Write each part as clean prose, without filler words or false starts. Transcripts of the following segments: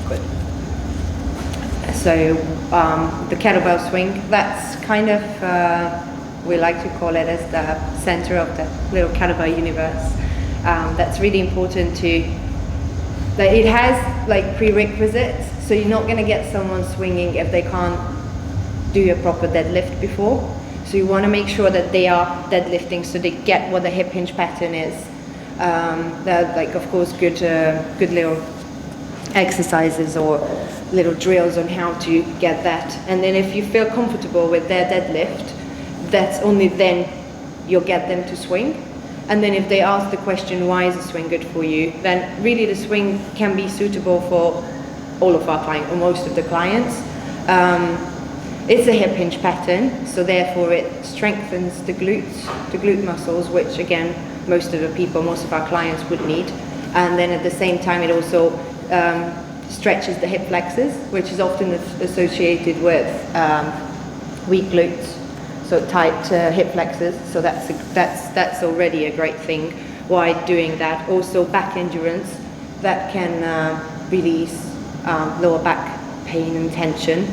Good. So the kettlebell swing, that's kind of, we like to call it as the center of the little kettlebell universe. That's really important that it has like prerequisites, so you're not going to get someone swinging if they can't do a proper deadlift before. So you want to make sure that they are deadlifting so they get what the hip hinge pattern is. There are, like, of course, good little exercises or little drills on how to get that. And then if you feel comfortable with their deadlift, that's only then you'll get them to swing. And then if they ask the question, why is the swing good for you? Then really the swing can be suitable for all of our clients, or most of the clients. It's a hip hinge pattern, so therefore it strengthens the glute muscles, which again, most of our clients would need. And then at the same time, it also stretches the hip flexors, which is often associated with weak glutes, so tight hip flexors. So that's already a great thing. Why doing that? Also back endurance, that can release lower back pain and tension.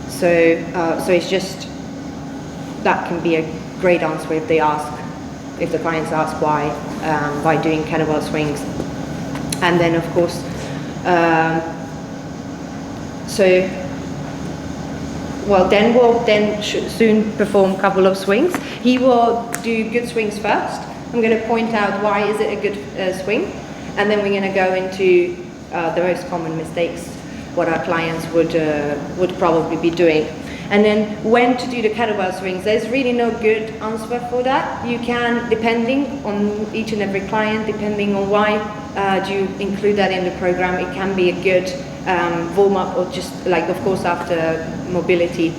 So it's just, that can be a great answer if the clients ask why doing kettlebell swings. And then of course, we'll soon perform a couple of swings. He will do good swings first. I'm going to point out why is it a good swing, and then we're going to go into the most common mistakes, what our clients would probably be doing. And then when to do the kettlebell swings, there's really no good answer for that. You can, depending on each and every client, depending on why do you include that in the program, it can be a good warm-up, or just like, of course, after mobility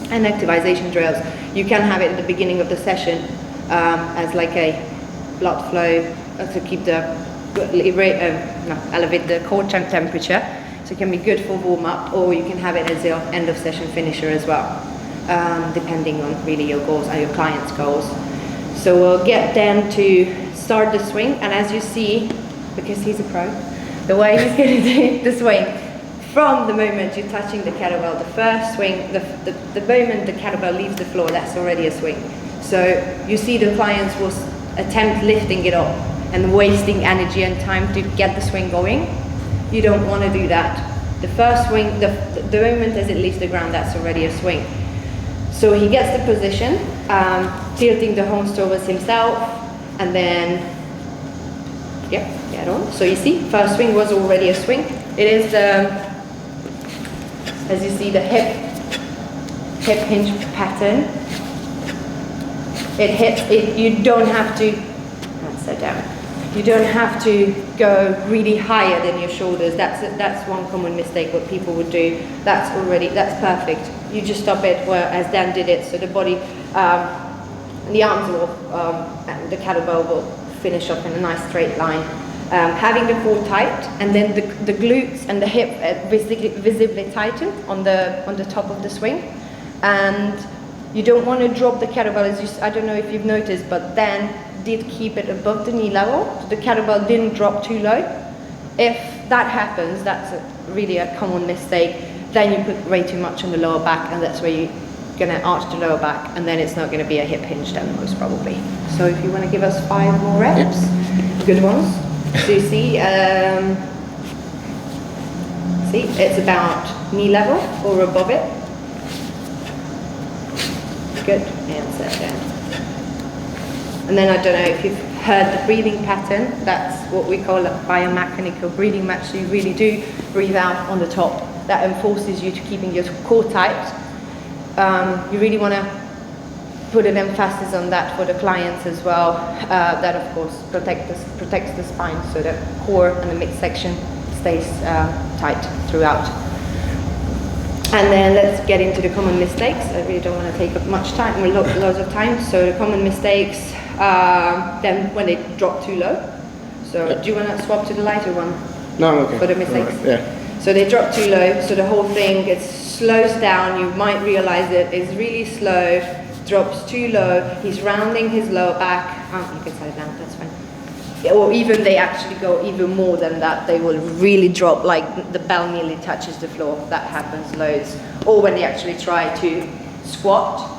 and activation drills, you can have it at the beginning of the session as like a blood flow to keep elevate the core temperature. So it can be good for warm-up, or you can have it as your end of session finisher as well, depending on really your goals and your client's goals. So we'll get Dan to start the swing, and as you see, because he's a pro, the way he's going to do the swing, from the moment you're touching the kettlebell, the first swing, the moment the kettlebell leaves the floor, that's already a swing. So you see the clients will attempt lifting it up and wasting energy and time to get the swing going. You don't want to do that. The first swing, the moment as it leaves the ground, that's already a swing. So he gets the position, tilting the horns towards himself, and then, get on. So you see, first swing was already a swing. It is as you see, the hip hinge pattern. It hits it. You don't have to. Sit down. You don't have to go really higher than your shoulders. That's one common mistake what people would do. That's perfect. You just stop it where as Dan did it. So the body, the arms will, and the kettlebell will finish up in a nice straight line. Having the core tight, and then the glutes and the hip visibly tightened on the top of the swing. And you don't want to drop the kettlebell, I don't know if you've noticed, but Dan did keep it above the knee level, so the kettlebell didn't drop too low. If that happens, that's really a common mistake. Then you put way too much on the lower back, and that's where you're going to arch the lower back, and then it's not going to be a hip hinge then, most probably. So if you want to give us 5 more reps, good ones. So you see, it's about knee level or above it. Good, and set down. And then I don't know if you've heard the breathing pattern. That's what we call a biomechanical breathing match. So you really do breathe out on the top. That enforces you to keeping your core tight. You really want to put an emphasis on that for the clients as well. That of course protects the spine, so the core and the midsection stays tight throughout. And then let's get into the common mistakes. I really don't want to take up much time, loads of time. So the common mistakes, then when they drop too low. So do you want to swap to the lighter one? No, I'm okay. For the mistakes? Right, yeah. So they drop too low, so the whole thing slows down. You might realize it is really slow, drops too low. He's rounding his lower back. You can set it down, that's fine. or even they actually go even more than that, they will really drop, like the bell nearly touches the floor. That happens loads. Or when they actually try to squat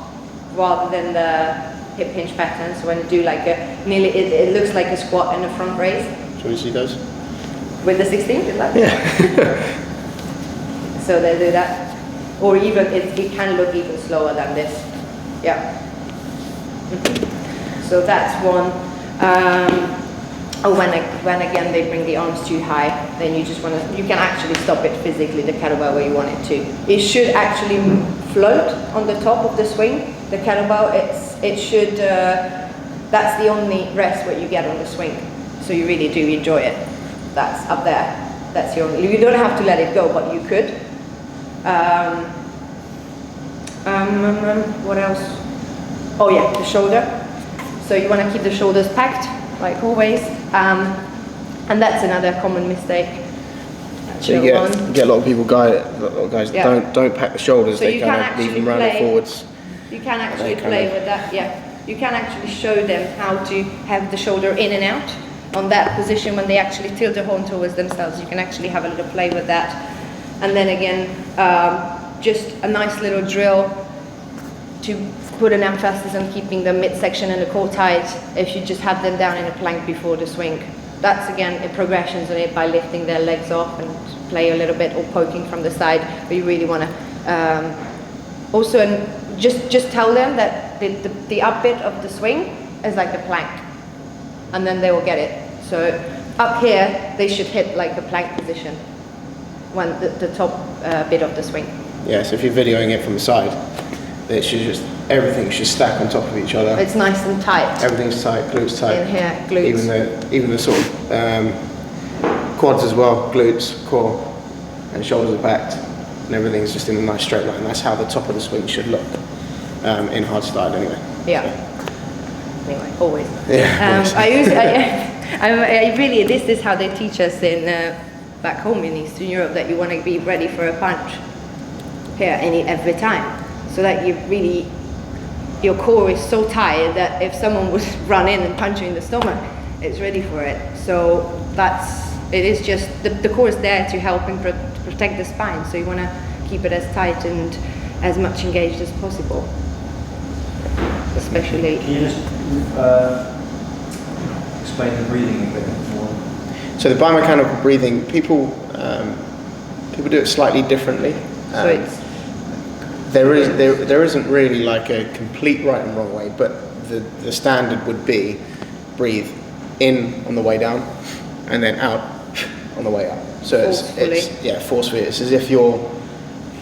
rather than the hip hinge pattern. So when you do like a nearly, it looks like a squat and a front raise. Shall we see those? With the 16th, is that? Yeah. So they do that. Or even, it can look even slower than this. Yeah. So that's one. When again they bring the arms too high, then you just want to, you can actually stop it physically, the kettlebell, where you want it to. It should actually float on the top of the swing. The kettlebell, it should, that's the only rest what you get on the swing. So you really do enjoy it. That's up there. That's your, you don't have to let it go, but you could. What else? Oh yeah, the shoulder. So you want to keep the shoulders packed, like always. And that's another common mistake. So you get a lot of people, guys that don't pack the shoulders. So they kind of leave them rounded forwards. You can actually play with that. Yeah, you can actually show them how to have the shoulder in and out on that position when they actually tilt the horn towards themselves. You can actually have a little play with that. And then again, just a nice little drill to put an emphasis on keeping the midsection and the core tight if you just have them down in a plank before the swing. That's again a progressions on it by lifting their legs off and play a little bit, or poking from the side, but you really want to also just tell them that the up bit of the swing is like a plank, and then they will get it. So up here they should hit like a plank position when the top bit of the swing. Yeah, so if you're videoing it from the side, it should just, everything should stack on top of each other. It's nice and tight. Everything's tight, glutes tight. In here, glutes. Even the sort of quads as well, glutes, core, and shoulders are packed, and everything's just in a nice straight line. That's how the top of the swing should look in hardstyle anyway. Yeah. So. Anyway, always. Yeah. I really, this is how they teach us in back home in Eastern Europe, that you want to be ready for a punch here every time. So that you really, your core is so tight that if someone would run in and punch you in the stomach, it's ready for it. So it is just, the core is there to help and protect the spine. So you want to keep it as tight and as much engaged as possible. Especially. Can you just explain the breathing a bit more? So the biomechanical breathing, people do it slightly differently. So it's, there isn't really like a complete right and wrong way, but the standard would be breathe in on the way down and then out on the way up. So it's forcefully. It's as if you're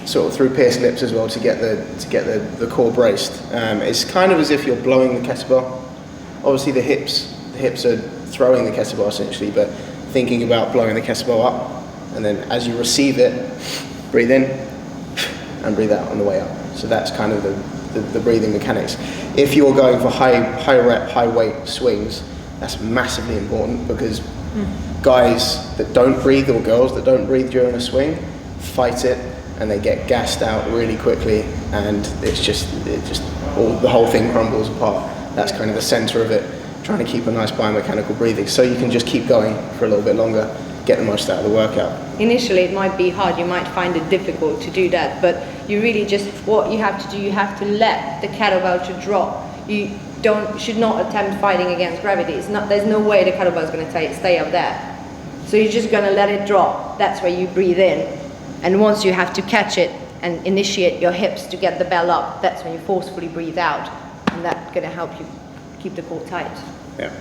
sort of through pierced lips as well to get the core braced. It's kind of as if you're blowing the kettlebell. Obviously the hips are throwing the kettlebell essentially, but thinking about blowing the kettlebell up, and then as you receive it, breathe in and breathe out on the way up. So that's kind of the breathing mechanics. If you're going for high rep, high weight swings, that's massively important, because guys that don't breathe, or girls that don't breathe during a swing, fight it and they get gassed out really quickly, and the whole thing crumbles apart. That's kind of the center of it, trying to keep a nice biomechanical breathing so you can just keep going for a little bit longer, get the most out of the workout. Initially it might be hard, you might find it difficult to do that, but you really just, what you have to do, you have to let the kettlebell to drop. You should not attempt fighting against gravity. There's no way the kettlebell is going to stay up there. So you're just going to let it drop. That's where you breathe in. And once you have to catch it and initiate your hips to get the bell up, that's when you forcefully breathe out. And that's going to help you keep the core tight. Yeah.